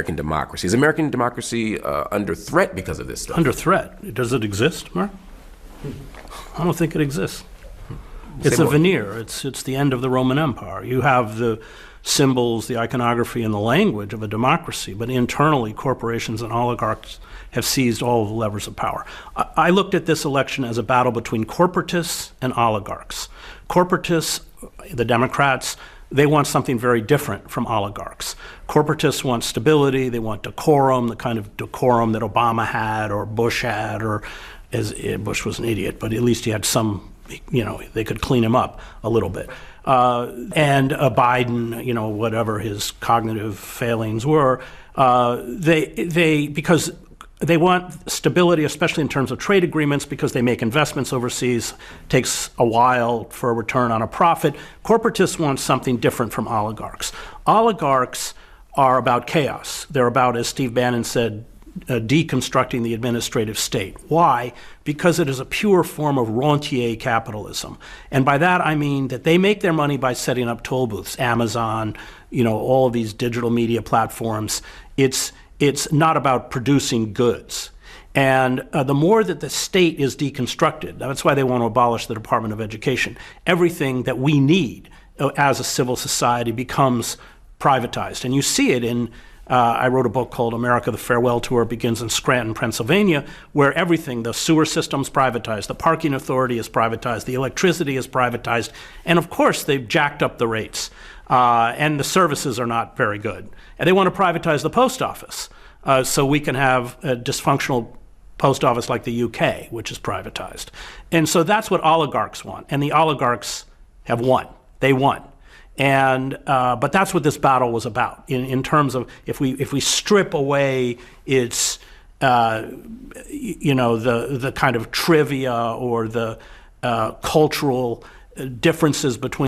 American democracy. Is American democracy under threat because of this stuff? Under threat? Does it exist, Mark? I don't think it exists. It's a veneer. It's the end of the Roman Empire. You have the symbols, the iconography, and the language of a democracy, but internally, corporations and oligarchs have seized all of the levers of power. I looked at this election as a battle between corporatists and oligarchs. Corporatists, the Democrats, they want something very different from oligarchs. Corporatists want stability, they want decorum, the kind of decorum that Obama had or Bush had, or Bush was an idiot, but at least he had some, they could clean him up a little bit. And Biden, whatever his cognitive failings were, because they want stability, especially in terms of trade agreements, because they make investments overseas. Takes a while for a return on a profit. Corporatists want something different from oligarchs. Oligarchs are about chaos. They're about, as Steve Bannon said, deconstructing the administrative state. Why? Because it is a pure form of rentier capitalism. And by that I mean that they make their money by setting up toll booths, Amazon, all of these digital media platforms. It's not about producing goods. And the more that the state is deconstructed, that's why they want to abolish the Department of Education, everything that we need as a civil society becomes privatized. And you see it in I wrote a book called America, the Farewell Tour. It begins in Scranton, Pennsylvania, where everything, the sewer system's privatized, the parking authority is privatized, the electricity is privatized, and of course they've jacked up the rates, and the services are not very good. And they want to privatize the post office, so we can have a dysfunctional post office like the UK, which is privatized. And so that's what oligarchs want, and the oligarchs have won. They won. And but that's what this battle was about. In terms of if we strip away its the kind of trivia or the cultural differences between